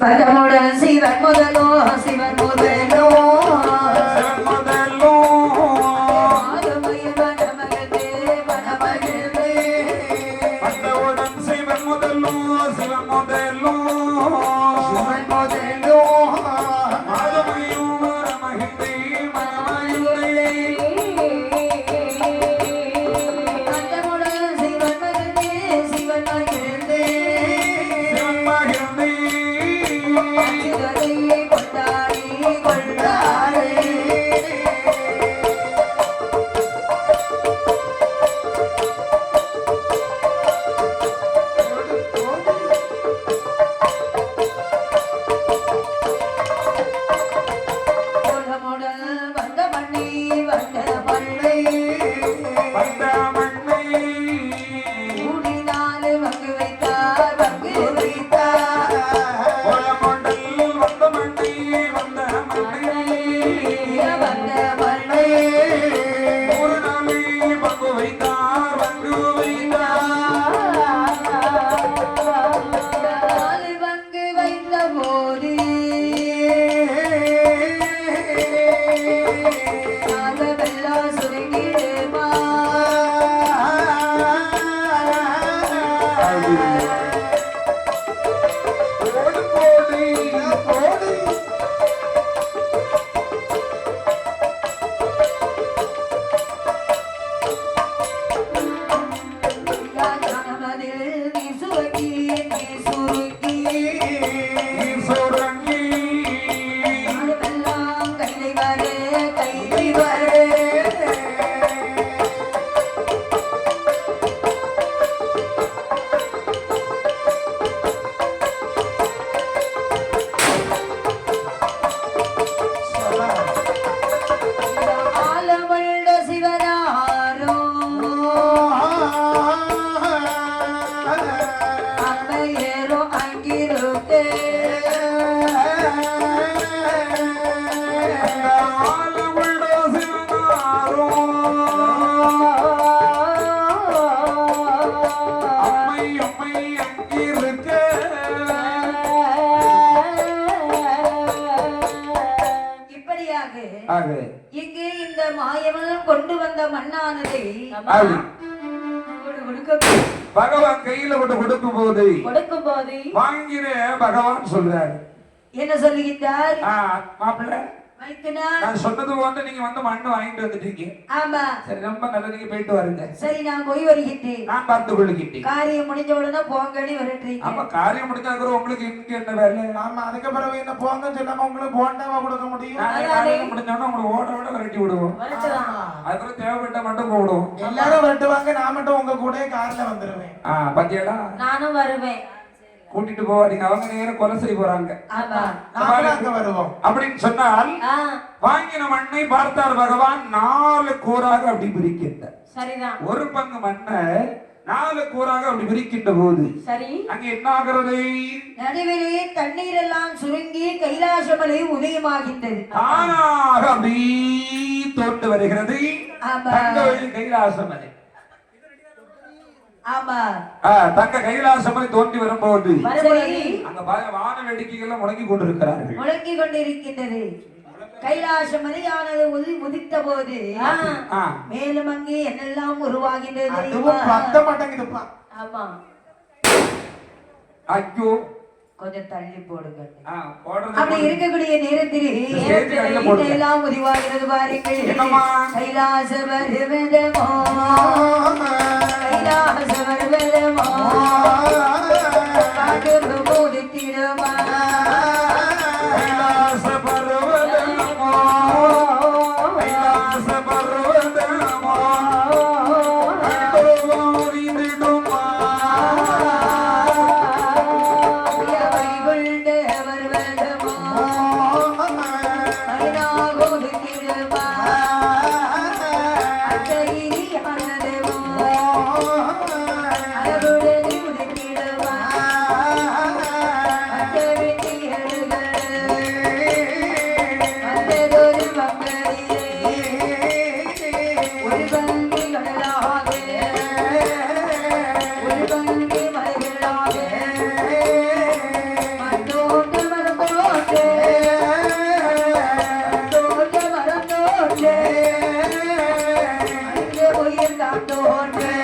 பதமுடன் சிவன் முதலோ சிவன் முதலோ சிவன் முதலோ ஆகமய வனமகிழ்ந்தே வனமகிழ்ந்தே பதமுடன் சிவன் முதலோ சிவன் முதலோ சிவன் முதலோ ஆகமய வனமகிழ்ந்தே வனமகிழ்ந்தே பதமுடன் சிவன் மகிழ்ந்தே சிவன் மகிழ்ந்தே சிவன் மகிழ்ந்தே கொண்டாடி கொண்டாடி வந்த மண்ணை வந்த மண்ணை வந்த மண்ணை கூடினாலே வங்கு வைத்தார் வங்கு வைத்தார் வந்த மண்ணை வந்த மண்ணை வந்த மண்ணை ஒரு நாளை வங்கு வைத்தார் வங்கு வைத்தார் வங்கு வைத்த போது நாகமெல்லாம் சுருங்கிடுமா போடு போடு போடு ஞானமதில் நீ சுருங்கி நீ சுருங்கி நீ சுருங்கி நாமெல்லாம் கைதை வரே கைதை வரே ஆலமண்ட சிவனாரோ அம்மையேரோ அங்கிருக்கே ஆலமண்ட சிவனாரோ அம்மை அம்மை அங்கிருக்கே இப்படியாக இங்கு இந்த மாயவன் கொண்டு வந்த மண்ணானதை பகவான் கையில கொடுக்கும் போது வாங்கின பகவான் சொல்றாரு என்ன சொல்லுகின்றார் மாப்பிள்ள நான் சொன்னது வந்து நீங்க வந்து மண்ணு வாங்கிட்டு வந்துட்டீங்க. ஆமா சரி ரொம்ப நல்ல நீங்க போயிட்டு வருங்க. சரி நான் போய் வருகின்றேன். நான் பார்த்து கொள்ளுகின்றேன். காரியம் முடிஞ்ச உடனே போங்கடி வரட்டீங்க. அப்ப காரியம் முடிஞ்சாக்குற உங்களுக்கு இங்க என்ன வேலை? ஆமா அதுக்கு பிறகு என்ன போங்க சொல்லாம உங்களுக்கு போண்டாவா கொடுக்க முடியும்? காரியம் முடிஞ்ச உடனே உங்களுக்கு ஓட விட வரட்டி விடுவோம். அதுக்கு தேவைப்பட்ட மட்டும் போடுவோம். எல்லாரும் வரட்டுவாங்க நான் மட்டும் உங்க கூட கார்ல வந்துருவேன். பாத்தியாடா நானும் வருவேன். கூட்டிட்டு போவாதீங்க அவங்க நேரம் கொலை செய்ய போறாங்க அப்படின்னு சொன்னால் வாங்கின மண்ணை பார்த்தார் பகவான் 4 கூறாக அப்படி பிரிக்கின்றார். ஒரு பங்கு மண்ணை 4 கூறாக அப்படி பிரிக்கின்ற போது அங்க என்ன ஆகிறது? நடுவிலே தண்ணீர் எல்லாம் சுருங்கி கைலாசமலை உதயமாகின்றது. தானாக அப்படி தோண்டு வருகிறது கைலாசமலை. தங்க கைலாசமலை தோன்றி வரும்போது அங்க வான வேடிக்கைகள் முழங்கி கொண்டிருக்கிறார்கள். முழங்கி கொண்டிருக்கின்றது. கைலாசமலையானது உதித்த போது மேலும் அங்கே என்னெல்லாம் உருவாகின்றது. ஆமா ஐயோ கொஞ்சம் தள்ளி போடுங்க. அப்படி இருக்கக்கூடிய நேரத்தில் எல்லாம் உருவாகிறது பாருங்கள். கைலாச வருவதமோ கைலாச வருவதமோ காட்டு மூடித்திடுமா கைலாச பருவதமோ கைலாச பருவதமோ மூடிடுமா வருவதமோ தோன்றே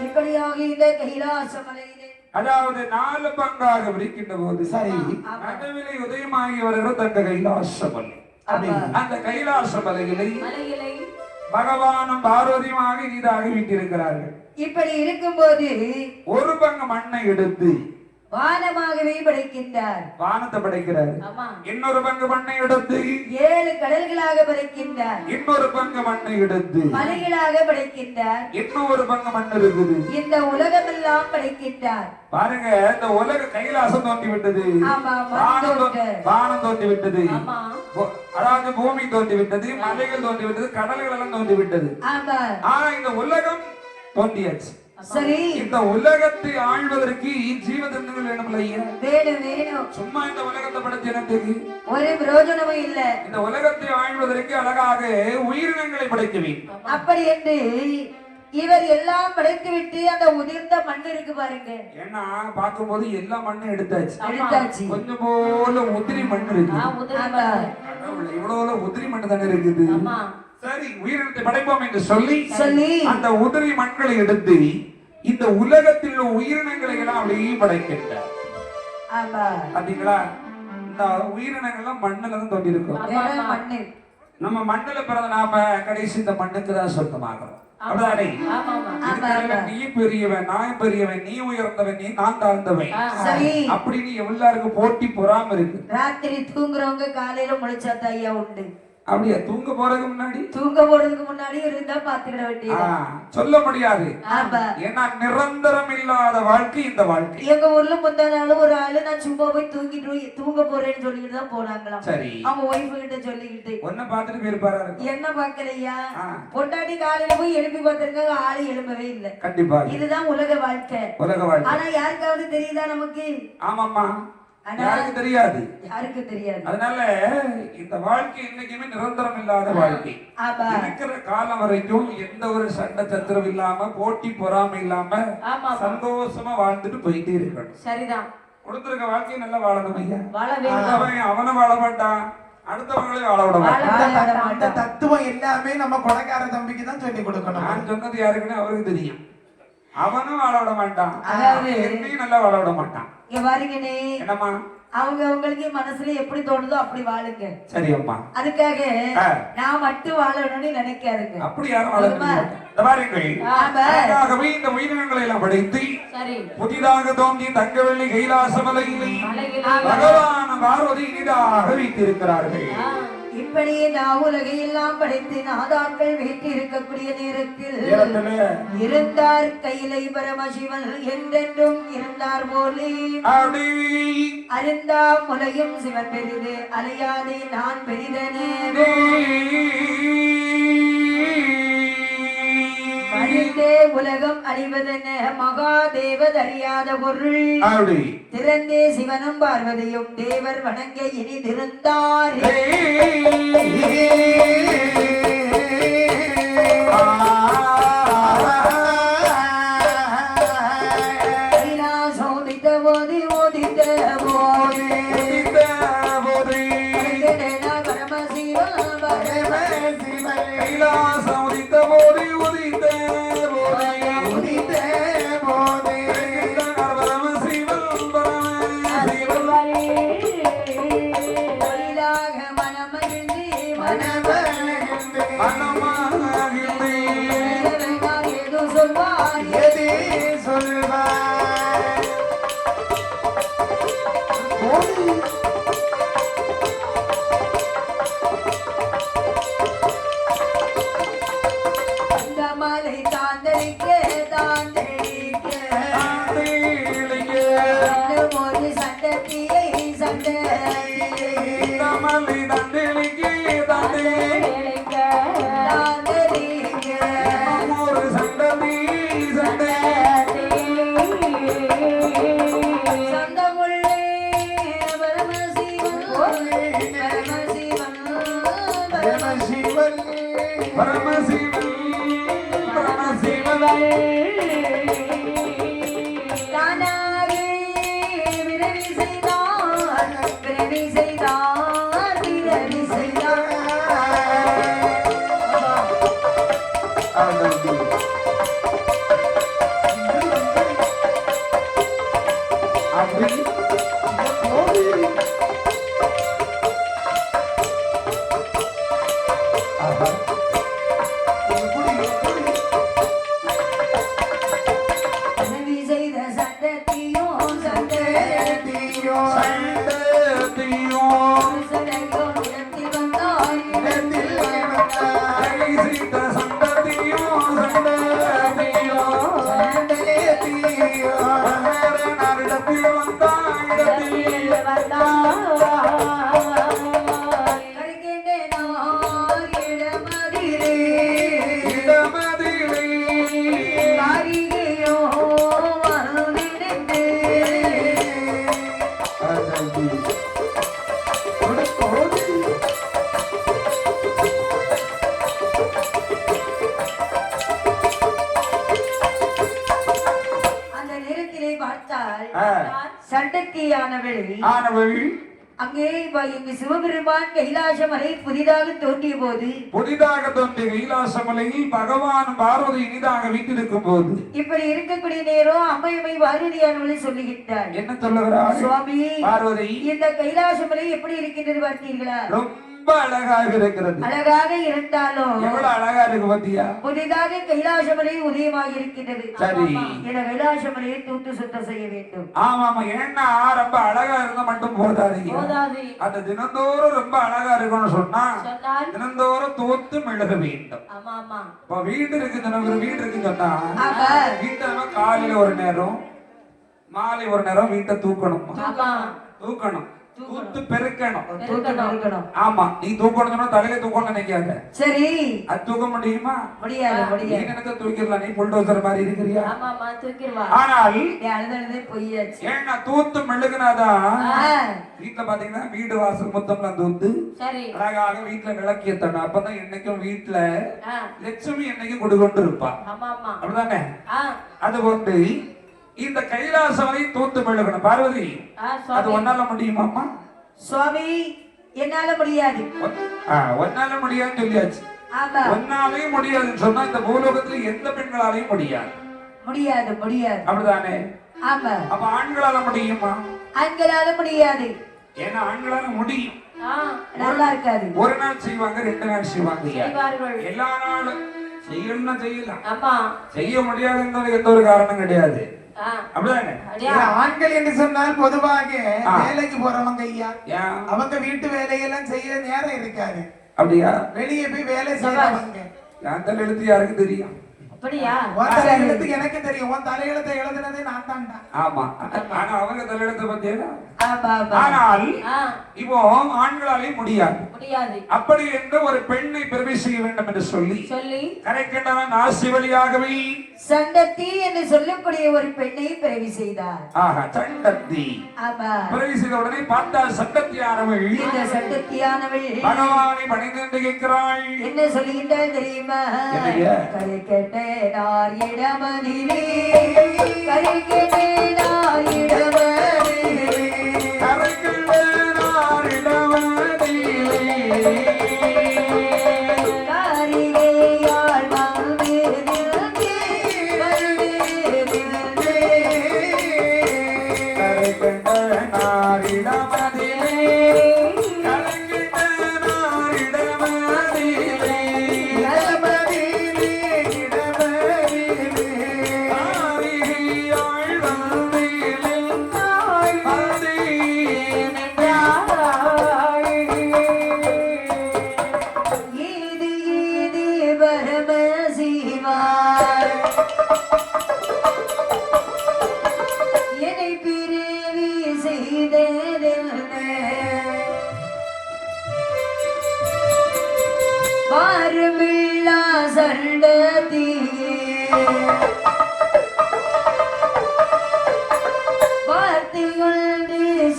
இப்படியாக இந்த கைலாசமலையிலே அதாவது 4 பங்காக பிரிக்கின்ற போது சரி நடுவிலே உதயமாகி வருகிற அந்த கைலாசமலை அந்த கைலாசமலையிலே பகவானும் பார்வதியுமாக இனிதாக வீட்டிருக்கிறார்கள். இப்படி இருக்கும்போது ஒரு பங்கு மண்ணை எடுத்து வானமாகவே படைக்கின்றார், வானத்தை படைக்கிறார். இன்னொரு பங்கு மண்ணை எடுத்து 7 கடல்களாக படைக்கின்றார், இன்னொரு பங்கு மண்ணை எடுத்து மலைகளாக படைக்கின்றார், இன்னொரு பங்கு மண் இருக்குது. இந்த உலகமெல்லாம் படைக்கின்றார். பாருங்க, இந்த உலக கைலாசம் தோன்றி விட்டது, வானம் தோன்றி விட்டது, அதாவது பூமி தோன்றி விட்டது, மலைகள் தோன்றி விட்டது, கடல்கள் எல்லாம் தோன்றி விட்டது. ஆனா இந்த உலகம் தோன்றியாச்சு. சரி, இந்த உலகத்தை ஆழ்வதற்கு ஜீவதந்தங்கள் வேணும் இல்லையா? வேணும். சும்மா இந்த உலகத்தை படைச்ச எனக்கு ஒரு பிரயோஜனமும் இல்ல. இந்த உலகத்தை ஆழ்வதற்கு அழகாக உயிரினங்களை படைக்க வேண்டும். அப்படி என்று இவர் எல்லாம் படைத்து விட்டு அந்த உதிர்ந்த மண் இருக்கு பாருங்க. ஏன்னா பார்க்கும்போது எல்லா மண்ணும் எடுத்தாச்சு. கொஞ்சம் போல உதிரி மண் இருக்கு. இவ்வளவு உதிரி மண் தானே இருக்குது. சரி, உயிரினத்தை படைப்போம் என்று சொல்லி அந்த உதிரி மண்களை எடுத்து இந்த உலகத்தில் உள்ள உயிரினங்களை எல்லாம் அப்படியே படைக்கின்றார். பாத்தீங்களா, இந்த உயிரினங்கள்லாம் மண்ணுல தான் தோண்டி இருக்கும். நம்ம மண்ணுல பிறந்த நாம கடைசி இந்த மண்ணுக்கு தான் சொந்தமாகிறோம். அப்படிதானே? நீ பெரியவன், நான் பெரியவன், நீ உயர்ந்தவன், நான் தாழ்ந்தவன் அப்படின்னு எல்லாருக்கும் போட்டி பொறாம இருக்கு. ராத்திரி தூங்குறவங்க காலையில முளைச்சாத்தா ஐயா உண்டு. அப்படியா? தூங்க போறதுக்கு முன்னாடி இருந்தா பாத்துக்கிட வேண்டியது சொல்ல முடியாது. ஏன்னா நிரந்தரம் இல்லாத வாழ்க்கை இந்த வாழ்க்கை. எங்க ஊர்ல முந்தா நாள் ஒரு ஆளு நான் சும்மா போய் தூங்க போறேன்னு சொல்லிக்கிட்டு தான் போனாங்களாம். சரி, அவங்க ஒய்ஃபு கிட்ட சொல்லிக்கிட்டு ஒன்ன பாத்துட்டு போயிருப்பாரு. என்ன பாக்கலையா? பொண்டாட்டி காலையில போய் எழுப்பி பார்த்திருக்காங்க, ஆளு எழும்பவே இல்லை. கண்டிப்பா இதுதான் உலக வாழ்க்கை. ஆனா யாருக்காவது தெரியுதா நமக்கு? ஆமாமா, யாருக்கு தெரியாது. அதனால இந்த வாழ்க்கை என்னைக்குமே நிரந்தரம் இல்லாத வாழ்க்கை. இருக்கிற காலம் வரைக்கும் எந்த ஒரு சண்டை சத்திரம் இல்லாம, போட்டி பொறாமை இல்லாம சந்தோஷமா வாழ்ந்துட்டு போயிட்டே இருக்கணும். சரிதான். கொடுத்திருக்க வாழ்க்கையை நல்லா வாழணும் ஐயா. அவனை வாழ மாட்டான், அடுத்தவங்களே வாழ விட மாட்டான். அந்த தத்துவம் எல்லாமே நம்ம கொலைக்கார தம்பிக்கு தான் சொல்லி கொடுக்கணும். நான் சொன்னது யாருக்குன்னு அவருக்கு தெரியும். அவனும் வாழ விட மாட்டான், என்னையும் நல்லா வாழ விட மாட்டான். என்னம்மா, அவங்க அவங்களுக்கு மனசுல எப்படி தோணுதோ அப்படி வாழுங்க. சரி அம்மா, அதுக்காக நான் மட்டும் வாழணும்னு நினைக்காதுங்க. அப்படி யாரும் வாழ முடியாது. இந்த உயிரினங்களை எல்லாம் படைத்து புதிதாக தோன்றி தங்கவெள்ளி கைலாசமலையிலே பகவான் பார்வதி இனிதாக வைத்திருக்கிறார்கள். இப்படியே நான் உலகையெல்லாம் படைத்து நாதாக்கள் வீட்டு இருக்கக்கூடிய நேரத்தில் இருந்தார் கையிலை பரமசிவன் என்றென்றும் இருந்தார் போலே அறிந்தா முலையும் சிவன் பெரிது அலையாதே நான் பெரிதனே அறிந்தே உலகம் அறிவதென மகாதேவர் அறியாத பொருள் திறந்தே சிவனும் பார்வதியும் தேவர் வணங்க இனி திருந்தார் சோதித்த போது ஓதித்த போது பரமசிவன் செய்தவள் தானாகவே விரவி செய்தார் விரவி செய்தார் விரவி செய்தார் ஆனவள் அங்கே இங்கு சிவபெருமான் கைலாசமலை புதிதாக தோன்றிய போது கைலாசமலையில் பகவான் பார்வதி இனிதாக வீட்டிருக்கும் போது இப்படி இருக்கக்கூடிய நேரம் அம்மையம்மை பார்வதியானவளை சொல்லுகின்றார். என்ன சொல்லுகிறார்? சுவாமி பார்வதி, இந்த கைலாசமலை எப்படி இருக்கின்றது பார்த்தீர்களா? ரொம்ப அழகாக இருக்கிறது. அழகாக இருந்தாலும் எவ்வளவு அழகா இருக்கு பாத்தியா? புதிதாக கைலாசமலை உதயமாக இருக்கின்றது. சரி, இந்த கைலாசமலையை தூத்து சுத்தம் செய்ய வேண்டும். ஆமா ஆமா, ஏன்னா ரொம்ப அழகா இருந்தா மட்டும் போதாது. அந்த தினந்தோறும் ரொம்ப அழகா இருக்கணும்னு சொன்னா தினந்தோறும் தூத்து மெழுக வேண்டும். இப்ப வீடு இருக்கு, ஒரு வீடு இருக்குன்னு சொன்னா வீட்டை நம்ம காலையில ஒரு நேரம் மாலை ஒரு நேரம் வீட்டை தூக்கணும். தூக்கணும், தூத்து பெருக்கணும். ஆமா, நீ தூக்கணும் தலையில தூக்கணும் நினைக்காத. சரி, அது தூக்க முடியுமா? முடியாது. எனக்கு தூக்கிடலாம், நீ புல்டோசர் மாதிரி இருக்கிறியா? ஆனால் ஏன்னா தூத்து மெழுகுனாதான் வீட்டுல பாத்தீங்கன்னா வீடு வாசல் மொத்தம்லாம் தூத்து அழகாக வீட்டுல விளக்கியத்தணும். அப்பதான் என்னைக்கும் வீட்டுல லட்சுமி என்னைக்கும் கொடுக்கொண்டு இருப்பா. அப்படிதானே? அது வந்து இந்த கைலாசவரை தூத்து மெழுகணும். பார்வதி, அது ஒன்னால முடியுமாமா? சுவாமி, என்னால முடியாது. ஒன்னால முடியாதுன்னு சொல்லியாச்சு. ஒன்னாலையும் முடியாதுன்னு சொன்னா இந்த பூலோகத்துல எந்த பெண்களாலையும் முடியாது. முடியாது, முடியாது. அப்படிதானே? ஆமா. அப்ப ஆண்களால முடியுமா? ஆண்களால முடியாது. ஏன்னா ஆண்களால முடியும், நல்லா இருக்காது. ஒரு நாள் செய்வாங்க, 2 நாள் செய்வாங்க. எல்லா நாளும் செய்யணும்னா செய்யலாம், செய்ய முடியாதுன்றது எந்த ஒரு காரணம் கிடையாது. ஆண்கள் என்று சொன்னால் பொதுவாக வேலைக்கு போறவங்க ஐயா, அவங்க வீட்டு வேலையெல்லாம் செய்ய நேரம் இருக்காது. அப்படியா? வெளியே போய் வேலை செய்யறவங்க. என் தலையெழுத்து யாருக்கு தெரியும்? அப்படியா? தலையெழுத்து எனக்கு தெரியும். உன் தலையெழுத்தை எழுதுனதே நான் தான்டா. ஆமா, ஆனா அவங்க தலையெழுத்தை பத்தியா? ஆனால் இப்போ ஆண்களாலே முடியாது. அப்படி என்று ஒரு பெண்ணை பிறவி செய்ய வேண்டும் என்று சொல்லி கரைக்கின்றவன் ஆசி வழியாகவே சண்டத்தி என்று சொல்லக்கூடிய ஒரு பெண்ணை பிறவி செய்தார். சண்டத்தி பிறவி செய்த உடனே பார்த்தா சண்டத்தியானவள், இந்த சண்டத்தியானவள் பகவானை பணிந்து கேட்கிறாள். என்ன சொல்லுகின்றாள் தெரியுமா? கரை கேட்டார் இடமதிலே, கரை கேட்டார் இடமதிலே, கரை கேட்டார் இடமதிலே, காரிகையால் வாழ்வே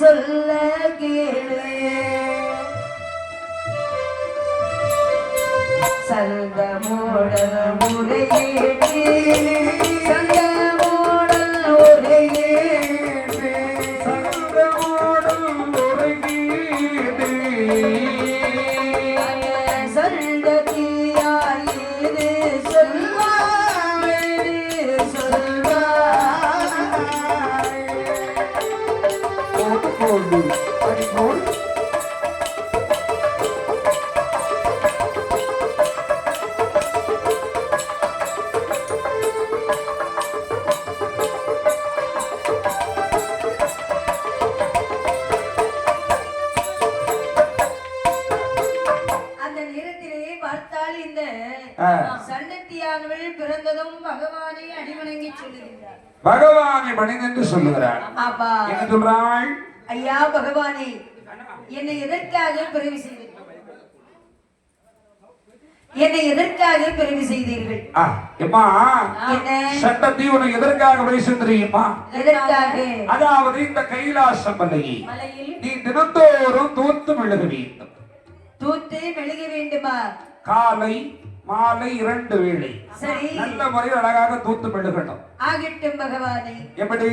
சொல்ல கேளு சந்தமோட முறையேற்று முழுவதும் பகவானை அடிவணங்கி சொல்லுகிறார். பகவானை பணிந்து சொல்லுகிறார். அப்பா என்ன சொல்றாள்? ஐயா பகவானே, என்னை எதற்காக பிறவி செய்தீர்கள்? என்னை எதற்காக பிறவி செய்தீர்கள்? எம்மா, என்ன சட்டத்தை உனக்கு எதற்காக வைத்திருக்கிறீமா? எதற்காக? அதாவது இந்த கைலாச மலையை நீ தினந்தோறும் தூத்து மெழுக வேண்டும். தூத்து மெழுக வேண்டுமா? காலை மாலை 2 வேளை சரி, நல்ல முறையில் அழகாக தூத்து மெழுகணும். ஆகட்டும் பகவானே, எப்படி?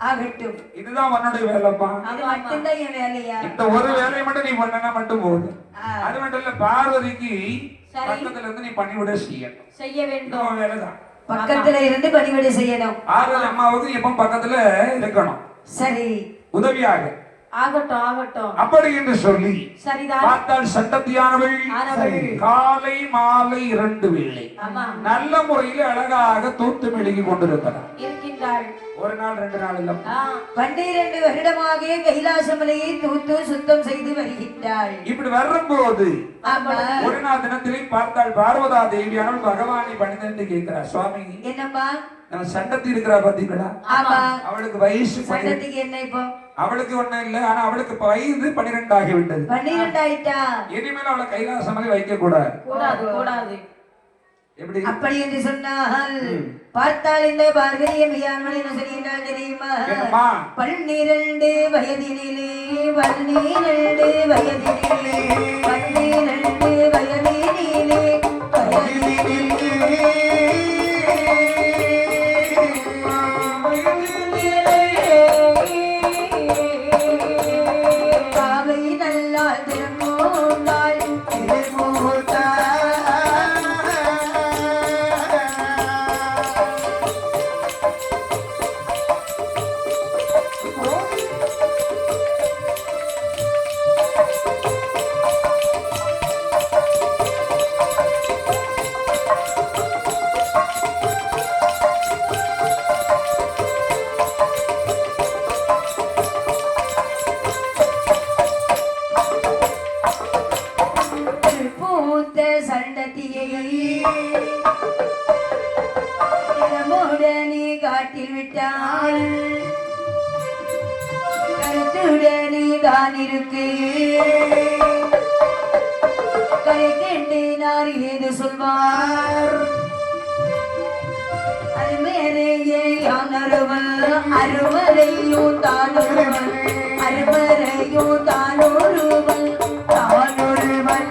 ஆகட்டும். இதுதான் உன்னுடைய வேலைப்பா. அது மட்டும்தான் என் வேலையா? இந்த ஒரு வேலையை மட்டும் நீ பண்ணனா மட்டும் போதும். அது மட்டும் இல்ல, பார்வதிக்கு பக்கத்துல இருந்து நீ பணிவிட செய்யணும். செய்ய வேண்டும். வேலைதான். பக்கத்துல இருந்து பணிவிடை செய்யணும். பார்வதி அம்மாவுக்கு எப்ப பக்கத்துல இருக்கணும். சரி, உதவியாக. ஆகட்டும் ஆகட்டும். அப்படி என்று சொல்லி சரிதான். பார்த்தால் சட்டத்தியானவள் காலை மாலை 2 வேளை நல்ல முறையில் அழகாக தூத்து மெழுகி கொண்டிருக்கிறார் இருக்கின்றாள். ஒரு நாள் 2 நாள் இல்ல, 12 வருடமாக கைலாசமலையை தூத்து சுத்தம் செய்து வருகின்றாள். இப்படி வரும்போது ஒரு நாள் தினத்திலே பார்த்தால் பார்வதா தேவியானவள் பகவானை பணிந்து கேட்கிறார். சுவாமி, என்னப்பா சண்டத்தி இருக்கிறா பாத்தீங்களா? அவளுக்கு வயசு சண்டத்துக்கு என்ன இப்போ? அவளுக்கு ஒண்ணும் இல்ல, ஆனா அவளுக்கு வயது 12 ஆகிவிட்டது. 12 ஆயிட்டா? இனிமேல் அவளை கைலாசமலை வைக்க கூடாது. கூடாது. எப்படி? அப்படி என்று சொன்னால் பார்த்தால் இந்த பார்வதிய மியான்மலை என்ன சொல்கின்றாள் தெரியுமா? 12 வயதினிலே 12 வயதினிலே 12 வயதினிலே காவை நல்லா திருமோந்தாள் சண்டத்தியமுடனே காட்டில் விட்டால் கருத்துடனே தான் இருக்கு. கை கேண்டினார் ஏது சொல்வார்? அருமறையே அருவல் அருமறையும் தானொருவன் அருமறையும் தானொருவன் தானொருவன்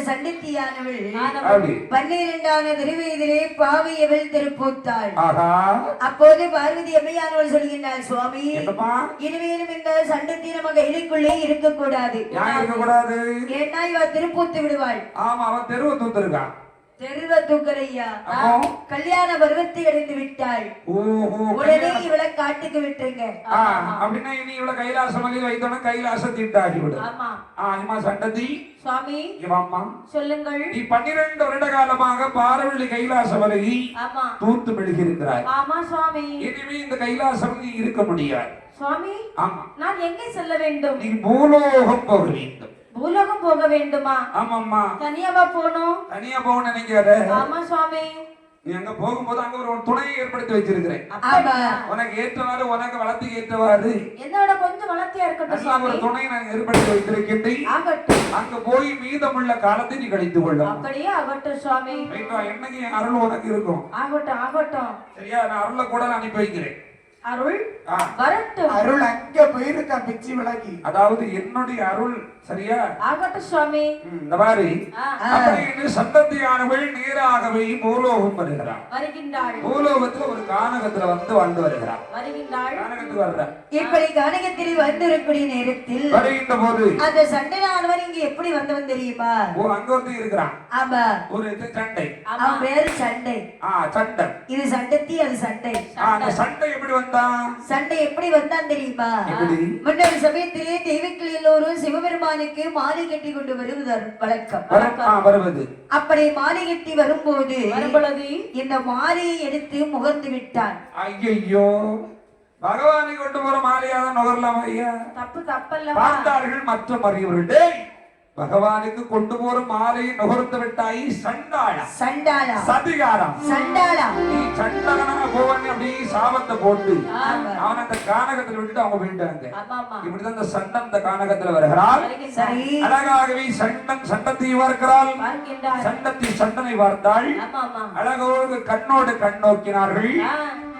சண்டத்தியானவள் 12வது திருவயதிலே பாவையவள் திருப்பூத்தாள். அப்போது பார்வதி அம்மையானவள் சொல்கின்றாள், சுவாமி, இனிமேலும் இந்த சண்டத்தி நம்ம கையிலுக்குள்ளே இருக்கக்கூடாது. ஏன்னா இவ திருப்பூத்து விடுவாள். ஆமா, அவன் தெருவ தூத்திருக்கான். தெருவ தூக்கலையா? கல்யாண பருவத்தை அடைந்து விட்டாள். உடனே இவளை காட்டுக்கு விட்டுருங்க. அப்படின்னா இனி இவளை கைலாசமலையில் வைத்தோன்னா கைலாச தீட்டாகி விடும். ஆமா சண்டதி சுவாமி, இவம்மா சொல்லுங்கள். நீ 12 வருட காலமாக பாரவள்ளி கைலாசமலையை தூத்து மெழுகியிருக்கிறாய். ஆமா சுவாமி. இனிமே இந்த கைலாசமலை இருக்க முடியாது சுவாமி. ஆமா. நான் எங்கே செல்ல வேண்டும்? நீ பூலோகம் போக வேண்டும். பூலோகம் போக வேண்டுமா? ஆமாம்மா. தனியாவா போகணும்? தனியா போக நினைக்காத. ஆமா சுவாமி. நீ அங்க போகும்போது அங்க ஒரு துணையை ஏற்படுத்தி வச்சிருக்கிறேன். உனக்கு ஏற்றவாறு, உனக்கு வளர்த்து ஏற்றவாறு, என்னோட கொஞ்சம் வளர்த்தியா இருக்கட்டும். ஒரு துணையை நான் ஏற்படுத்தி வைத்திருக்கின்றேன். அங்க போய் மீதமுள்ள காலத்தை நீ கழித்து கொள்ள. அப்படியே ஆகட்டும் சுவாமி. என்னைக்கு அருள் உனக்கு இருக்கும். ஆகட்டும் ஆகட்டும். சரியா? நான் அருளை கூட அனுப்பி வைக்கிறேன். அருள் வரட்டும். அருள் அங்க போயிருக்கா பிச்சி விளக்கி. அதாவது என்னுடைய அருள் சரியா? ஆகட்டும் சுவாமி. இந்த மாதிரி அப்படின்னு சந்ததியானவள் நேராகவே பூலோகம் வருகிறாள். பூலோகத்துல ஒரு கானகத்துல வந்து வாழ்ந்து வருகிறாள். கானகத்துக்கு வர்றார். இப்படி கானகத்தில் வந்திருக்கூடிய நேரத்தில் வருகின்ற போது அந்த சண்டையானவர் இங்க எப்படி வந்தவன் தெரியுமா? அங்க வந்து இருக்கிறான். ஆமா, ஒரு சண்டை. அவன் பேரு சண்டை. சண்டை. இது சண்டத்தி, அது சண்டை. அந்த சண்டை எப்படி வந்தான்? சண்டை எப்படி வந்தான் தெரியுமா? முன்னொரு சமயத்திலே தெய்வங்கள் எல்லோரும் சிவபெருமானுக்கு மாலை கட்டி கொண்டு வருவதர் வழக்கம். வருவது. அப்படி மாலை கட்டி வரும்போது இந்த மாலையை எடுத்து முகர்ந்து விட்டான். ஐயோ, பகவானை கொண்டு போற மாலையாக நுகரலாம் ஐயா? தப்பல்ல. பார்த்தார்கள் மற்ற அறியவர்கள், பகவானுக்கு கொண்டு போற மாலையை நுகர்த்து விட்டாய் சண்டாளா. சண்டாளா, சதிகாரம். சண்டாளா, நீ சண்டாளனா போவன்னு அப்படி சாபத்தை போட்டு அவன் அந்த கானகத்துல விட்டுட்டு அவங்க போயிட்டாங்க. இப்படிதான் இந்த சண்டம் இந்த கானகத்துல வருகிறாள். அழகாகவே சண்டத்தை பார்க்கிறாள். சண்டத்தை சண்டனை பார்த்தாள். அழகோடு கண்ணோடு கண் நோக்கினார்கள்.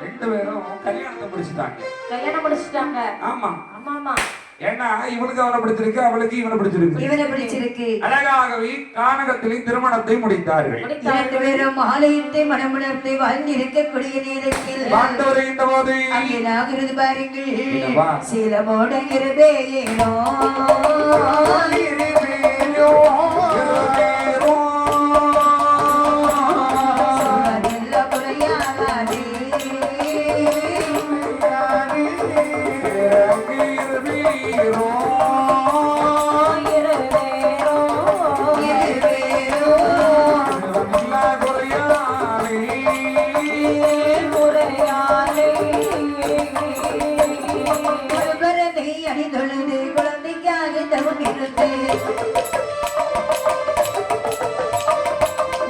ரெண்டு பேரும் கல்யாணம் முடிச்சுட்டாங்க. ஆமா, ஏன்னா இவனுக்கு அவனை பிடிச்சிருக்கு, அவளுக்கு இவனை பிடிச்சிருக்கு. அழகாகவே கானகத்திலே திருமணத்தை முடித்தார்கள். இரண்டு பேரும் ஆலயத்தை மனமுணர்த்தை வாழ்ந்து இருக்கக்கூடிய நேரத்தில் வாழ்ந்து வருகின்ற போது அங்கே பாருங்கள், சீலமோட இருவேயோ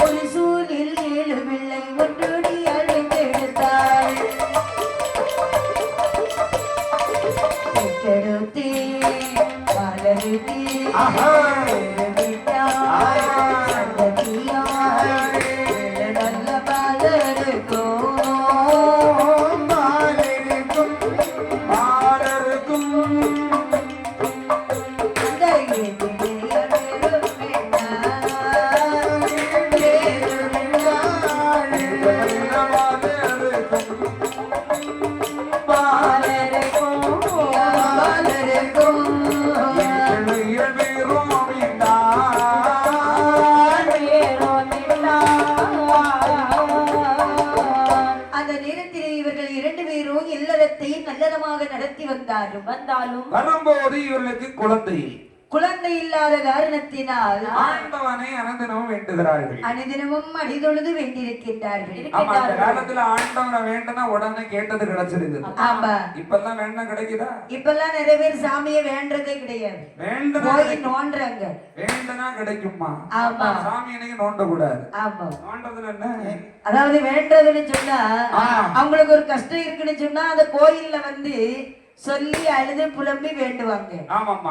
ஒரு சூழில் 7 பிள்ளை ஒன்றோடி அழைத்தெடுத்தாள். பெற்றெடுத்தே வளருத்தே நல்ல பாலருக்கும் நடத்தி வந்தாலும் வரும்போது இவர்களுக்கு குழந்தை இல்லாத காரணத்தினால் ஆண்டவனை அனுதினமும் வேண்டுகிறார்கள். அனுதினமும் அடிதொழுது வேண்டியிருக்கின்றார்கள். ஆமா, அந்த காலத்துல ஆண்டவனை வேண்டனா உடனே கேட்டது கிடைச்சிருது. ஆமா, இப்பெல்லாம் வேண்ட கிடைக்குதா? இப்பெல்லாம் நிறைய பேர் சாமியை வேண்டதே கிடையாது. போய் நோண்டுறாங்க. வேண்டனா கிடைக்குமா? ஆமா, சாமி எனக்கு நோண்ட கூடாது. ஆமா, நோண்டதுல என்ன? அதாவது வேண்டதுன்னு சொன்னா அவங்களுக்கு ஒரு கஷ்டம் இருக்குன்னு சொன்னா அந்த கோயில்ல வந்து சொல்லி அழுது புலம்பி வேண்டுவாங்க.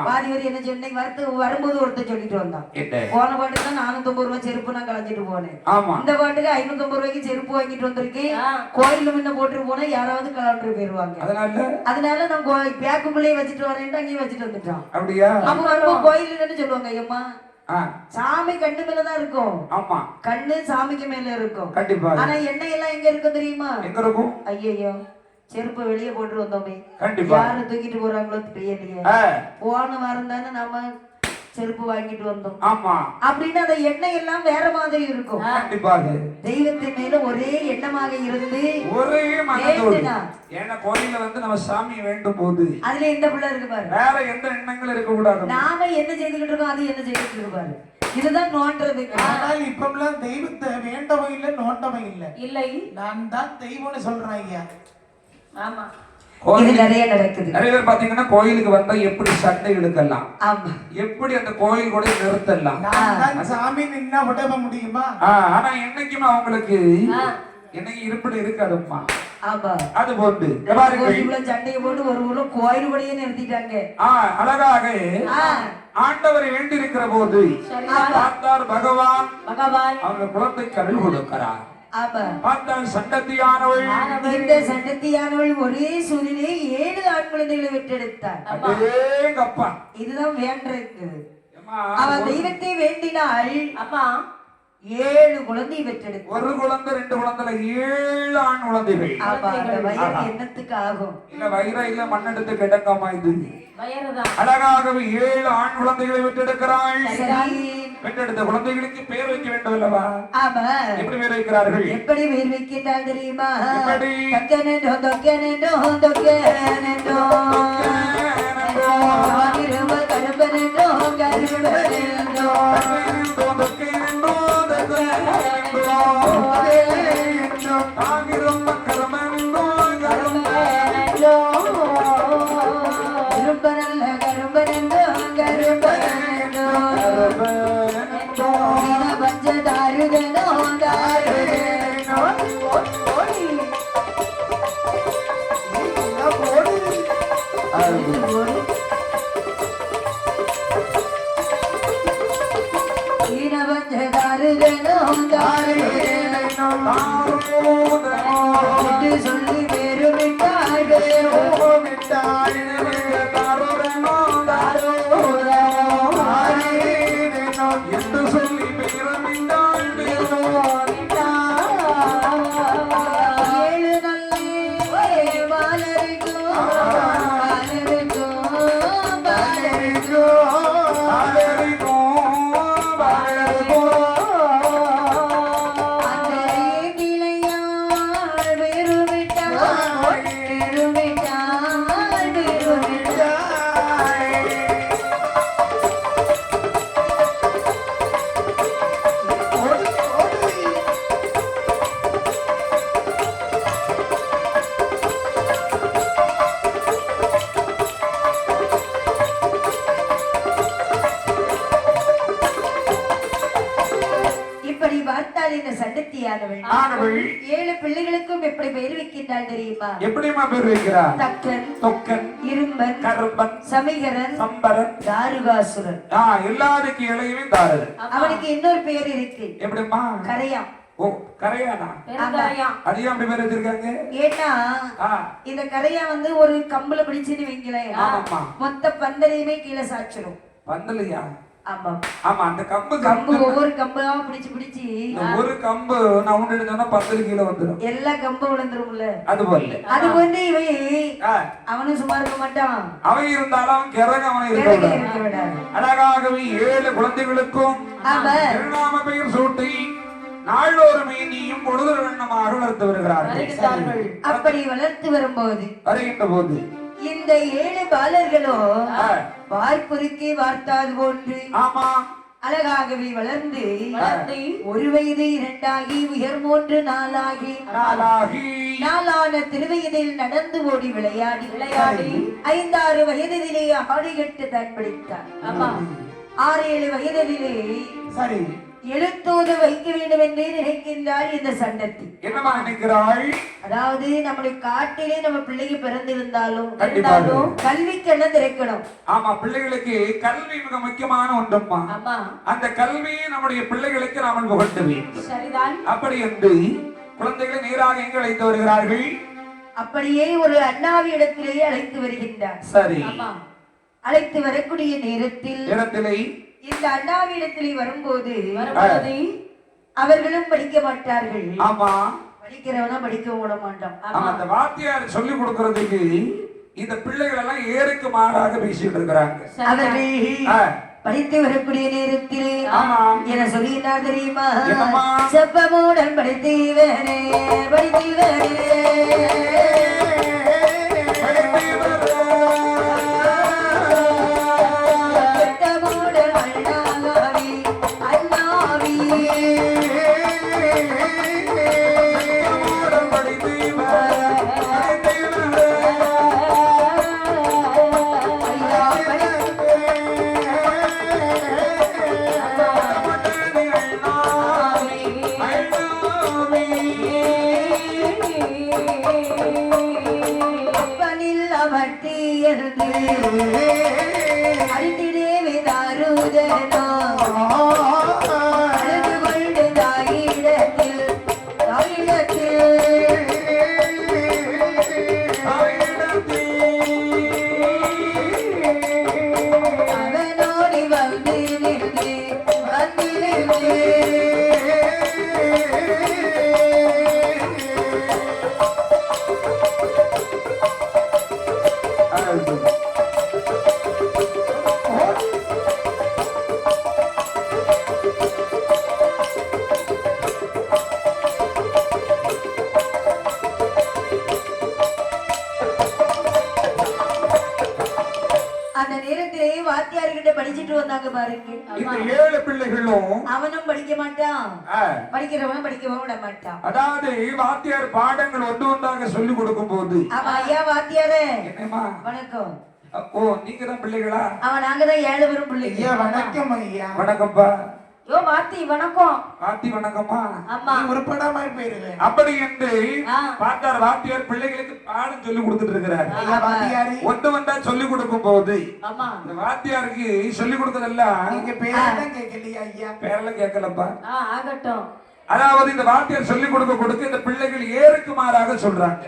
பாதிவரி என்ன சொன்னீங்க, வரும்போது ஒருத்தர் சொல்லிட்டு வந்தான், போன பாட்டுக்கு தான் 450 ரூபாய் செருப்பு நான் கலந்துட்டு போனேன், இந்த பாட்டுக்கு 550 ரூபாய்க்கு செருப்பு வாங்கிட்டு வந்திருக்கேன், கோயில முன்ன போட்டு போனா யாராவது கலந்து போயிருவாங்க, அதனால நான் பேக்குக்குள்ளேயே வச்சுட்டு வரேன், அங்கேயும் வச்சுட்டு வந்துட்டான். அப்படியா? அப்ப வரும்போது கோயிலுன்னு சொல்லுவாங்க, ஐயம்மா சாமி கண்ணு மேலதான் இருக்கும். ஆமா, கண்ணு சாமிக்கு மேல இருக்கும். கண்டிப்பா. ஆனா எண்ணெய் எல்லாம் எங்க இருக்கும் தெரியுமா? எங்க இருக்கும்? ஐயோ, செருப்பு வெளியே போட்டு வந்தோமே, கண்டிப்பா யாரு தூக்கிட்டு போறாங்களோ தெரியலையே, போன வாரம் தானே நாம செருப்பு வாங்கிட்டு வந்தோம். ஆமா, அப்படின்னு அந்த எண்ணெய் எல்லாம் வேற மாதிரி இருக்கும். கண்டிப்பாக தெய்வத்தின் மேல ஒரே எண்ணமாக இருந்து ஒரே மனதோடு, ஏன்னா கோயில்ல வந்து நம்ம சாமி வேண்டும் போது அதுல எந்த பிள்ளை இருக்கு பாரு, வேற எந்த எண்ணங்கள் இருக்க கூடாது. நாம என்ன செய்துகிட்டு இருக்கோம், அது என்ன செய்துட்டு இருக்கு பாரு, இதுதான் நோண்டது. ஆனால் இப்பெல்லாம் தெய்வத்தை வேண்டவும் இல்லை நோண்டவும் இல்லை, நான் தான் தெய்வம்னு சொல்றேன் ஐயா. ஆமா, இது நிறைய நடக்குது. நிறைய பேர் பாத்தீங்கன்னா கோயிலுக்கு வந்தா எப்படி சண்டை எடுக்கலாம், ஆமா, எப்படி அந்த கோயில் கூட நிறுத்தலாம், சாமி நின்னா விட முடியுமா? ஆனா என்னைக்குமே அவங்களுக்கு என்னைக்கு இருப்பிட இருக்காதும்மா. ஆமா, அது போட்டு சண்டையை போட்டு ஒரு ஊர்ல கோயில் கூடயே நிறுத்திட்டாங்க. அழகாக ஆண்டவரை வேண்டி இருக்கிற போது பார்த்தார் பகவான் அவங்க குழந்தைக்கு அருள் கொடுக்கிறார். பார்த்தால் சண்டத்தியானவள் இந்த சண்டத்தியானவள் ஒரே சூரியனே 7 ஆண் குழந்தைகளை பெற்றெடுத்தார். அப்பா இதுதான் வேண்டிருக்கு. அவன் தெய்வத்தை வேண்டினாள். அம்மா 7 குழந்தை பெற்றெடுத்தார். ஒரு குழந்தை 2 குழந்தை 7 ஆண் குழந்தைகள். வயிறு என்னத்துக்கு ஆகும்? இல்ல வயிறா இல்ல மண்ணெடுத்து கிடக்காம இது அழகாகவே 7 ஆண் குழந்தைகளை பெற்றெடுக்கிறாள். பெற்றெடுத்த குழந்தைகளுக்கு பேர் வைக்க வேண்டும் அல்லவா? எப்படி பேர் வைக்கிறார்கள்? எப்படி பேர் வைக்கிறாள் தெரியுமா? சொல்லி வேறுவிட்டாள் என்று சொல்லி பேரமிட்டாள். 7 நல்ல வாழருக்கும் ஆனவள் 7 பிள்ளைகளுக்கும் எப்படி பெயர் வைக்கின்றாள் தெரியுமா? எப்படிமா பேர் வைக்கிறார்? தக்கன், தொக்கன், இரும்பன், கருப்பன், சமிகரன், சம்பரன், தாருகாசுரன். எல்லாருக்கு இளையவே தாரர். அவனுக்கு இன்னொரு பேர் இருக்கு. எப்படிமா? கரையான். ஓ கரையானா? அதையும் அப்படி பேர் வச்சிருக்காங்க. ஏன்னா இந்த கரையா வந்து ஒரு கம்புல பிடிச்சுன்னு வைங்களேன், மொத்த பந்தலையுமே கீழே சாச்சிடும். பந்தலையா? ஆமா ஆமா. அந்த கம்பு ஒவ்வொரு கம்பா பிடிச்சு ஒரு கம்பு நவுண்டு எடுத்தோம்னா 10 கிலோ வந்துடும். எல்லா கம்பு விழுந்துரும்ல. அது வந்து இவை அவனும் சும்மா இருக்க மாட்டான். அவன் இருந்தாலும் அவன் கிறக அவனை இருக்க விடாது. அழகாகவே 7 குழந்தைகளுக்கும் திருநாம பெயர் சூட்டி நாளொரு மீனியும் பொழுது வண்ணமாக வளர்த்து வருகிறார்கள். அப்படி வளர்த்து வருகின்ற போது இந்த 7 பாலர்களும் வாய்ப்புருக்கி வார்த்தாது போன்று அழகாகவே வளர்ந்து 1 வயது 2 ஆகி உயர் 3 4ஆன திருவயதில் நடந்து ஓடி விளையாடி 5-6 வயதிலே ஆடி கட்டு தான் படித்தார். 6-7 வயதிலே சரி எழுத்தோடு வைக்க வேண்டும் என்று நினைக்கின்றாள் இந்த சண்டத்தி. என்னமா நினைக்கிறாள்? அதாவது நம்முடைய காட்டிலே நம்ம பிள்ளைக்கு பிறந்திருந்தாலும் கல்விக்கு என்ன திறக்கணும். ஆமா, பிள்ளைகளுக்கு கல்வி மிக முக்கியமான ஒன்றம்மா. அந்த கல்வியை நம்முடைய பிள்ளைகளுக்கு நாமல் புகட்ட வேண்டும். சரிதான். அப்படி என்று குழந்தைகளை நேராக எங்கு அழைத்து வருகிறார்கள்? அப்படியே ஒரு அண்ணாவி இடத்திலேயே அழைத்து வருகின்றார். சரி. அழைத்து வரக்கூடிய நேரத்திலே இந்த அண்ணாவிடத்திலே வரும்போது அவர்களும் படிக்க மாட்டார்கள். ஆமா, படிக்கிறவனா படிக்க விட மாட்டான். அந்த வாத்தியார் சொல்லி கொடுக்கறதுக்கு இந்த பிள்ளைகள் எல்லாம் ஏருக்கு மாறாக பேசிட்டு இருக்கிறாங்க. அவர்கள் படித்து வரக்கூடிய நேரத்திலே என்ன சொல்லினார் தெரியுமா? செப்பமுடன் படித்தீவனே வாழ்த்து. அந்த நேரத்திலேயே வாத்தியார்கிட்ட படிச்சிட்டு வந்தாங்க பாருங்க. இந்த 7 பிள்ளைகளும் அவனும் படிக்க மாட்டான், படிக்கிறவனும் படிக்கவும் விட மாட்டான். அதாவது வாத்தியார் பாடங்கள் ஒன்றாக சொல்லி கொடுக்கும் போது அவன் ஐயா வாத்தியாரே என்னம்மா வணக்கம். ஓ நீங்க தான் பிள்ளைகளா? அவன் நாங்க தான் 7 பேரும் பிள்ளைங்க. ஐயா வணக்கம் ஐயா. வணக்கம்ப்பா. யோ வாத்தி வணக்கம். வாத்தி வணக்கம்மா. அம்மா உருப்படாம போயிருவேன். அப்படி என்று பார்த்தார் வாத்தியார் பிள்ளைகளுக்கு பாடம் சொல்லி கொடுத்துட்டு இருக்கிறார். ஒன்று வந்தா சொல்லி கொடுக்கும் போது இந்த வாத்தியாருக்கு சொல்லி கொடுக்கறதெல்லாம் நீங்க பேரெல்லாம் கேட்கலையா ஐயா? பேரெல்லாம் கேட்கலப்பா. ஆகட்டும். அதாவது இந்த வாத்தியார் சொல்லி கொடுக்க இந்த பிள்ளைகள் ஏறுக்கு மாறாக சொல்றாங்க.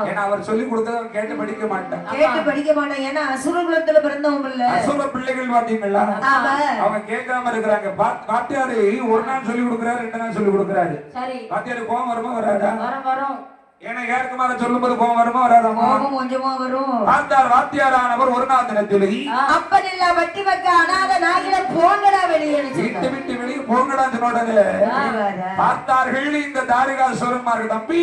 ஏன்னா அவர் சொல்லி கொடுக்கறத கேட்டு படிக்க மாட்டான். கேட்டு படிக்க மாட்டான். ஏன்னா அசுர குலத்துல பிறந்தவங்க இல்ல. அசுர பிள்ளைகள் பாத்தீங்களா? அவங்க கேட்காம இருக்கிறாங்க. வாத்தியாரு ஒரு நாள் சொல்லி கொடுக்கறாரு, 2 நாள் சொல்லி கொடுக்கறாரு. வாத்தியாரு கோவம் வருமா வராதா? வரும். ஏன்னா ஏற்க மாற சொல்லும் போது கோவம் வருமா வராதாமா? கொஞ்சமா வரும். பார்த்தார் வாத்தியாரானவர் ஒரு நாள் தினத்திலே அப்பனில்லா வட்டி வைக்க அனாத நாயில போங்கடா வெளியே வீட்டு விட்டு வெளியே போங்கடா சொன்னோடனே பார்த்தார்கள் இந்த தாரிகாசுரன்மார்கள். தம்பி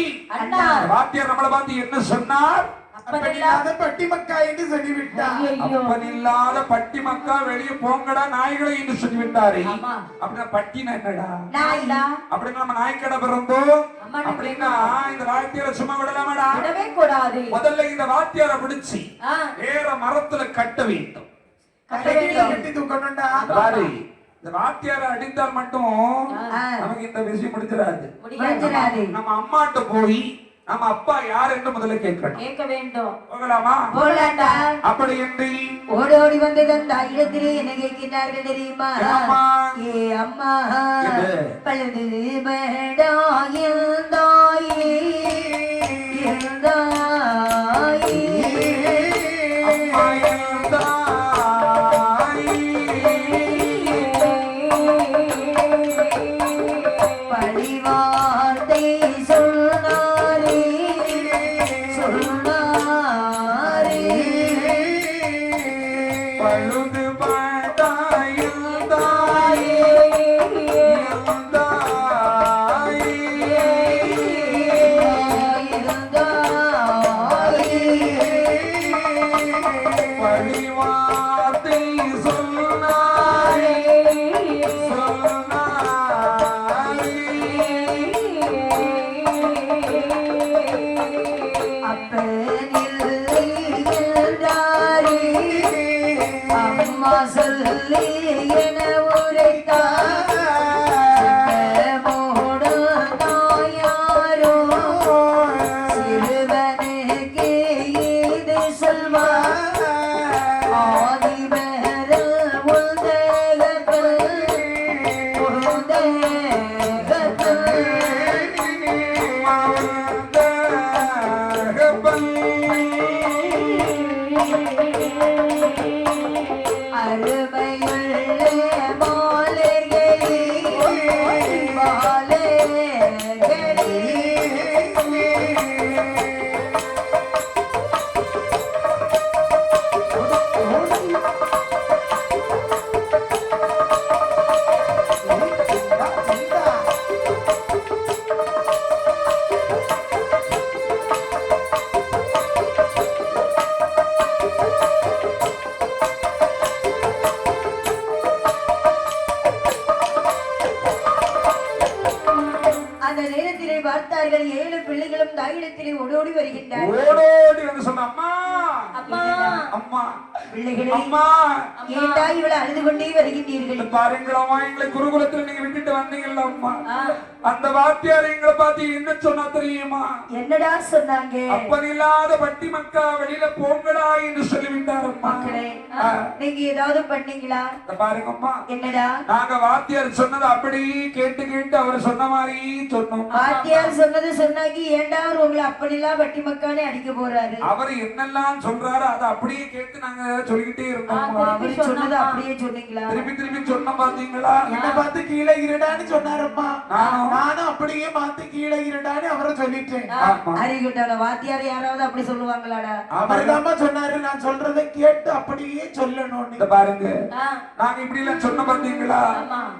வாத்தியார் நம்மளை பார்த்து என்ன சொன்னார்? அப்பனில்லாத பட்டி மக்கா என்று சொல்லிவிட்டார். அப்பனில்லாத பட்டி மக்கா வெளியே போங்கடா நாய்களை என்று சொல்லிவிட்டாரு. அப்படின்னா பட்டினா என்னடா? அப்படின்னா நம்ம நாய்க்கடை பிறந்தோம் அப்படின்னா இந்த வாத்தியார சும்மா விடலாமடா? விடவே கூடாது. முதல்ல இந்த வாத்தியார பிடிச்சி வேற மரத்துல கட்ட வேண்டும். இந்த வாத்தியார அடித்தால் மட்டும் நமக்கு இந்த விஷயம் முடிஞ்சிடாது. நம்ம அம்மாட்ட போய் நம்ம அப்பா யார் என்று முதல்ல கேட்க வேண்டும். போகலாமா? அப்படி என்று ஓடி ஓடி வந்து அந்த இடத்திலே என்ன கேட்கிறார்கள் தெரியுமா? ஏ அம்மா பழுது மேடாயிருந்தாயே பார்த்தார்கள் 7 பிள்ளைகளும் தாயிடத்திலே ஓடோடி வருகின்றார்கள். ஓடோடி வந்து சொன்ன அம்மா அம்மா அம்மா பிள்ளைகளே அம்மா ஏண்டா இவளை அழுது கொண்டே வருகின்றீர்கள்? பாருங்களம்மா எங்களை குருகுலத்துல நீங்க விட்டுட்டு வந்தீங்கல்ல அம்மா, அந்த வாத்தியார் எங்களை பார்த்து என்ன சொன்னா தெரியுமா? என்னடா சொன்னாங்க? அப்பனில்லாத பட்டி மக்கா வெளியில போங்கடா என்று சொல்லிவிட்டார் அம்மா. நீங்க ஏதாவது பண்ணீங்களா? பாருங்கம்மா என்னடா? நாங்க வாத்தியார் சொன்னது அப்படி கேட்டு கேட்டு அவர் சொன்ன மாதிரி சொன்னோம். வாத்தியார் சொன்னது சொன்னாங்க. ஏண்டா அவர் உங்களை அப்படிலாம் பட்டி மக்கானே அடிக்க போறாரு? அவர் என்னெல்லாம் சொல்றாரு அதை அப்படியே கேட்டு நாங்க சொல்லிக்கிட்டே இருந்தோம். அவர் சொன்னது அப்படியே சொன்னீங்களா? திருப்பி திருப்பி சொன்ன பாத்தீங்களா? என்ன பார்த்து கீழே இருடான்னு சொன்னாரப்பா. நானும் அப்படியே பார்த்து கீழே இருடான்னு அவரை சொல்லிட்டேன். அறிகிட்டான வாத்தியார் யாராவது அப்படி சொல்லுவாங்களாடா? அவர்தாம்மா சொன்னாரு நான் சொல்றதை கேட்டு அப்படியே சொல்லணும்னு. பாருங்க நாங்க இப்படி எல்லாம் சொன்ன பாத்தீங்களா?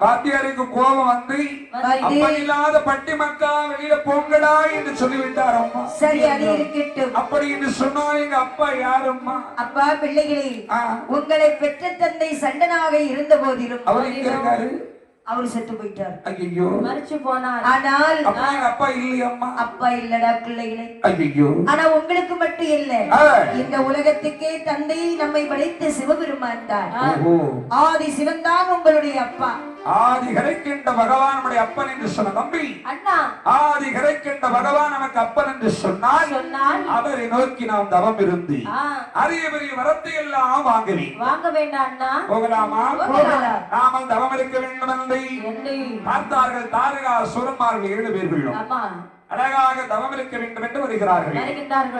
வாத்தியாருக்கு கோபம் வந்து அப்பனில்லாத பட்டி மக்கா வெளியில போங்கடா என்று சொல்லிவிட்டார் அம்மா. சரி அது இருக்கட்டும். அப்படி என்று சொன்னா எங்க அப்பா யாரம்மா? அப்பா பிள்ளைகளே, உங்களை பெற்ற தந்தை சண்டனாக இருந்த போதிலும் அவர் எங்க இருக்காரு? அவர் செத்து போயிட்டார். ஐயோ மரிச்சு போனார். ஆனால் அப்பா இல்லையம்மா. அப்பா இல்லடா பிள்ளைகளே. ஐயோ ஆனா உங்களுக்கு மட்டும் இல்ல, இந்த உலகத்துக்கே தந்தை நம்மை படைத்த சிவபெருமான் தான். ஆதி சிவன் தான் உங்களுடைய அப்பா. ஆதி கரைக்கின்ற பகவான் நம்முடைய அப்பன் என்று சொன்ன தம்பி அண்ணா, ஆதி கரைக்கின்ற பகவான் நமக்கு அப்பன் என்று சொன்னால் அவரை நோக்கி நாம் தவம் இருந்து அரிய பெரிய வரத்தை எல்லாம் வாங்க வேண்டாம் அண்ணா. போகலாமா? நாமல் தவம் இருக்க வேண்டும் என்று பார்த்தார்கள். தாரகா சுரமார்கள் 7 பேர்களும் அழகாக தவம் இருக்க வேண்டும் என்று வருகிறார்கள்.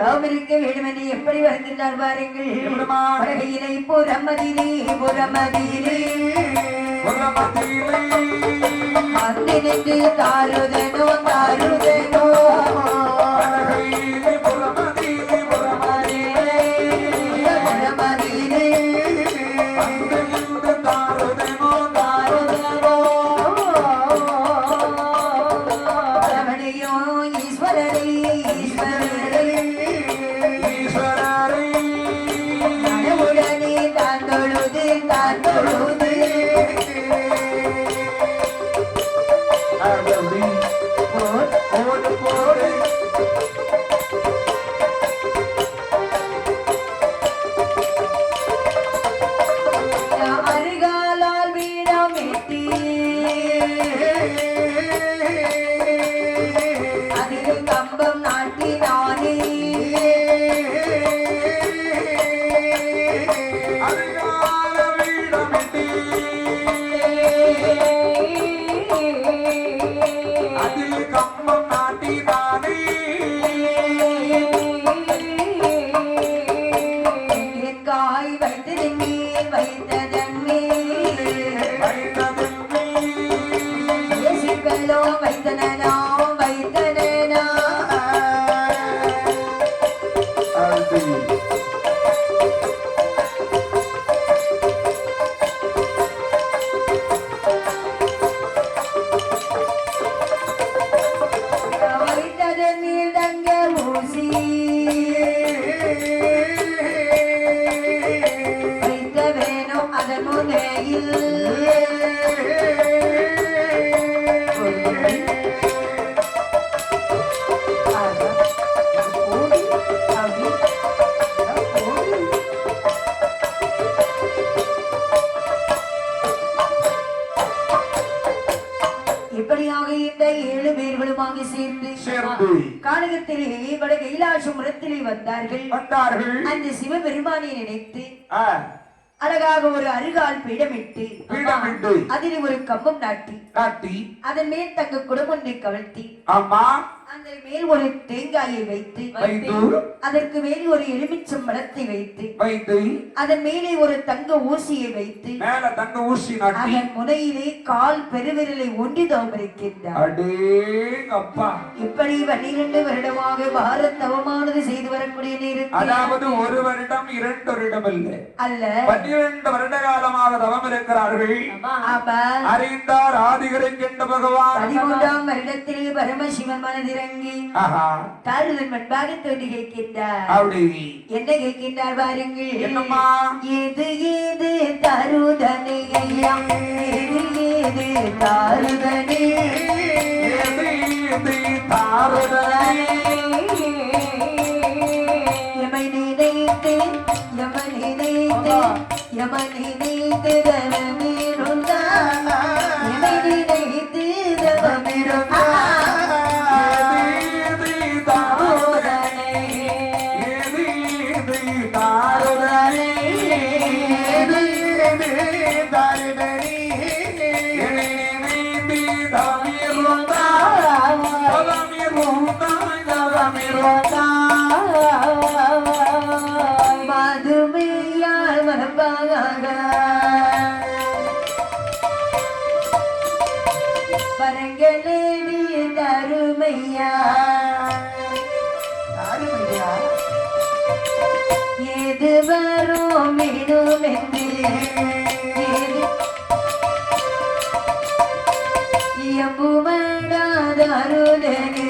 தவம் இருக்க வேண்டும் என்று எப்படி வருகின்றார் பாருங்கள். பலகையினை புறமதிலே புறமதிலே அந்தினின்று தாருதனோ தாருதனோ பலகையினை புறமதிலே புறமதிலே புறமதிலே அந்தினின்று தாருதனோ தாருதனோ ரமணியோ ஈஸ்வரரே ஈஸ்வரரே ஈஸ்வரரே உடனே தான் தொழுது அருகாலால் வீடமிட்டு அதில் கம்பம் நாட்டினானே இப்படியாக இந்த 7 பேர்களுமாக சேர்ந்து கானகத்திலே கைலாசபுரத்திலே வந்தார்கள். அந்த சிவபெருமானை நினைத்து அழகாக ஒரு அருகால் பீடமிட்டு அதில் ஒரு கம்பம் நாட்டி அதன் மேல் தங்க குடமொன்றை கவிழ்த்தி அந்த மேல் ஒரு தேங்காயை வைத்து அதற்கு மேல் ஒரு எலுமிச்சம் பழத்தை வைத்து அதன் மேலே ஒரு தங்க ஊசியை வைத்து அதன் முனையிலே கால் பெருவிரலை ஒன்றி தவமிருக்கின்றார். இப்படி 12 வருடமாக பாரத் தவமானது செய்து வரக்கூடிய நேரத்தில், அதாவது 1 வருடம் 2 வருடம் அல்ல 12 வருட காலமாக தவம் இருக்கிறார்கள். அறிந்தார் ஆதிகரைக்கின்ற பகவான் 13ஆம் வருடத்திலே பரமசிவன் மனதிறங்கி தாருதன் முன்பாக தோண்டி கேட்கின்றார். என்ன கேட்கின்றார் பாருங்கள். ஏது ஏது தருதனை ஐயா, ஏது ஏது தாருதனே, ஏது ஏது தாருதனே, எமை நினைத்து எமை நினைத்து எமை நினைத்து தவமிருந்தா, எமை நினைத்து தவமிருந்தா மதுமையால் வரங்களே நீ தருமையா ஏது வரும் விடுமென்று எம்புமடாத அருளனே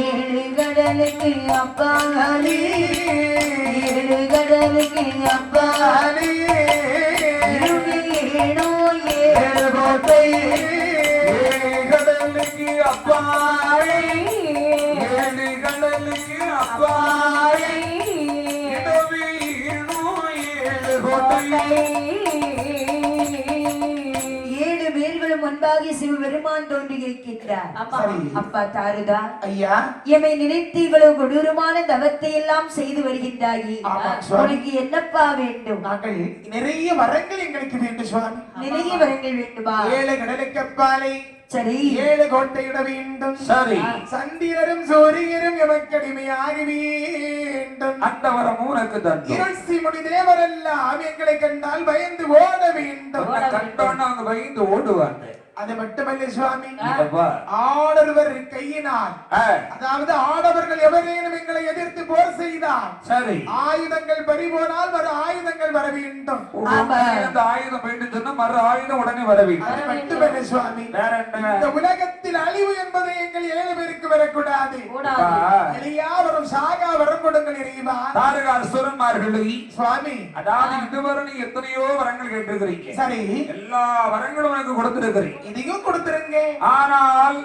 ஏழு கடலுக்கு அப்பாலே ஏழு கடலுக்கு அப்பாலே இருவேணோ ஏழு கோட்டை ஏழு கடலுக்கு அப்பாலே ஏழு கடலுக்கு அப்பாலே இடவீணோ ஏழு கோட்டை முன்பாக சிவபெருமான் தோன்றி இருக்கின்றார். அப்பா தாருதா ஐயா, எமை நினைத்து இவ்வளவு கொடூரமான தவத்தை எல்லாம் செய்து வருகின்றாயே, உனக்கு என்னப்பா வேண்டும்? நாங்கள் நிறைய வரங்கள் எங்களுக்கு வேண்டும் சுவாமி. நிறைய வரங்கள் வேண்டுமா? ஏழு கடலுக்கு அப்பாலே சரி, ஏழு கோட்டையிட வேண்டும். சரி, சந்திரரும் சூரியரும் எமக்கடிமையாக வேண்டும். அந்த வரம் உனக்கு தந்தோம். இரட்சி முடி தேவரெல்லாம் எங்களை கண்டால் பயந்து ஓட வேண்டும். கண்டோன்னு அவங்க பயந்து ஓடுவாங்க. அது மட்டுமல்ல சுவாமி, ஆடவர் கையினால், அதாவது ஆடவர்கள் எவரேனும் எங்களை எதிர்த்து போர் செய்தால் சரி, ஆயுதங்கள் பறிபோனால் மறு ஆயுதங்கள் வர வேண்டும். ஆயுதம் வேண்டும் சொன்னா மறு ஆயுதம் உடனே வர வேண்டும். அது மட்டுமல்ல சுவாமி, இந்த உலகத்தில் அழிவு என்பது எங்கள் 7 பேருக்கு வரக்கூடாது. எளியா வரும் சாகா வரம் கொடுங்கள் இறைவா. தாரக அசுரன்மார்களை சுவாமி, அதாவது இதுவரை நீ எத்தனையோ வரங்கள் கேட்டிருக்கிறீங்க. சரி, எல்லா வரங்களும் உனக்கு கொடுத்திருக்கிறீங்க. இதையும் கொடுத்துருங்க. ஆனால்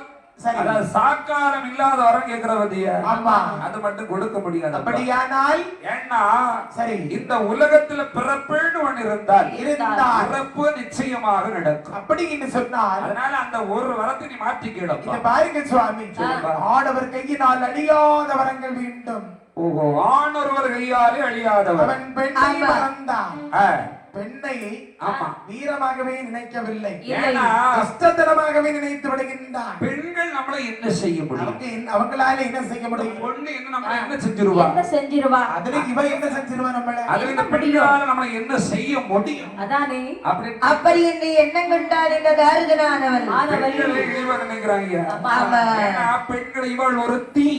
சாக்காரம் இல்லாத வரம் கேட்கிறவதிய ஆமா, அது மட்டும் கொடுக்க முடியாது. அப்படியானால் ஏன்னா சரி, இந்த உலகத்துல பிறப்புன்னு ஒண்ணு இருந்தால் பிறப்பு நிச்சயமாக நடக்கும். அப்படி என்று சொன்னால் அதனால அந்த ஒரு வரத்தை நீ மாற்றிக்கிடும். இத பாருங்க சுவாமி, ஆடவர் கையினால் அழியாத வரங்கள் வேண்டும். ஓஹோ, ஆணொருவர் கையாலே அழியாதவர். அவன் பெண்ணை மறந்தான். பெண்ணை ஆமா வீரமாகவே நினைக்கவில்லை, ஏன்னா கஷ்டத்தனமாகவே நினைத்து விடுகின்றான். பெண்கள் நம்மளை என்ன செய்ய முடியும்? அவங்களால என்ன செய்ய முடியும்? பொண்ணு என்ன நம்மள என்ன செஞ்சிருவா? என்ன செஞ்சிருவா? அதுல இவ என்ன செஞ்சிருவா? நம்மள அதுல இந்த பெண்களால நம்மள என்ன செய்ய முடியும்? அதானே, அப்படி என்ன எண்ணம் கொண்டார் என்ற தாரதனானவள் பெண்களை இழிவா நினைக்கிறாங்க. ஏன்னா பெண்கள் இவள் ஒரு தீ.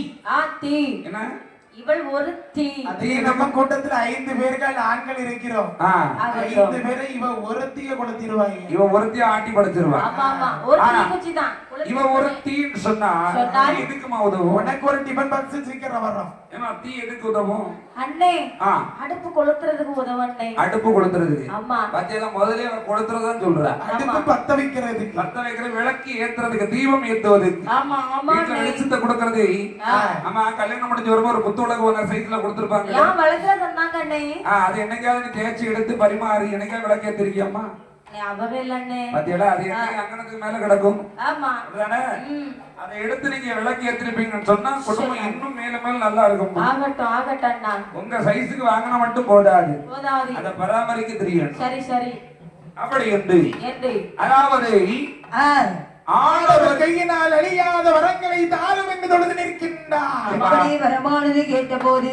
தீ என்ன? இவள் ஒரு தீ. அதே நம்ம கூட்டத்துல 5 பேர்கள் ஆண்கள் இருக்கிறோம். 5 பேரை இவ ஒருத்திய கொளுத்திடுவாங்க. இவ ஒருத்திய ஆட்டி படுத்துருவா. ஒரு தீ குச்சி தான். இவ ஒரு தீன்னு சொன்னா எதுக்குமா உதவும்? உனக்கு ஒரு டிபன் பாக்ஸ் சீக்கிரம் வரும். ஏமா தீ எதுக்கு உதவும்? அண்ணே, அடுப்பு கொளுத்துறதுக்கு உதவும் அண்ணே. அடுப்பு கொளுத்துறதுக்கு? ஆமா, பாத்தியா, முதல்ல கொளுத்துறதுன்னு சொல்றா. அடுப்பு பத்த வைக்கிறதுக்கு, பத்த வைக்கிற விளக்கு ஏத்துறதுக்கு, தீபம் ஏத்துவதுக்கு, ஆமா ஆமா, வீட்டுல வெளிச்சத்தை கொடுக்கறது. ஆமா, கல்யாணம் முடிஞ்சு வரும்போது ஒரு புத்துலக ஒரு சைஸ்ல கொடுத்திருப்பாங்க. ஏன் வளர்க்கற சொன்னாங்க அண்ணே? அது என்னைக்காவது தேய்ச்சி எடுத்து பரிமாறி என்னைக்காவது விளக்கு ஏத்திருக்கியாமா? அவரே இல்ல அண்ணே. பாத்தியா, அது என்னைக்கு அங்கனத்துக்கு மேல கிடக்கும். ஆமா, அதானே? அதை எடுத்து நீங்க விளக்கு ஏத்திருப்பீங்கன்னு சொன்னா குடும்பம் இன்னும் மேல மேல நல்லா இருக்கும். ஆகட்டும் ஆகட்டும் அண்ணா. உங்க சைஸுக்கு வாங்கினா மட்டும் போதாது, போதாது, அத பராமரிக்க தெரியும். சரி சரி, அப்படி என்று அதாவது ஆண்டவர் கையினால் அழியாத வரங்களை தாரும் என்று தொழுது நிற்கின்றார். வரமானது கேட்ட போது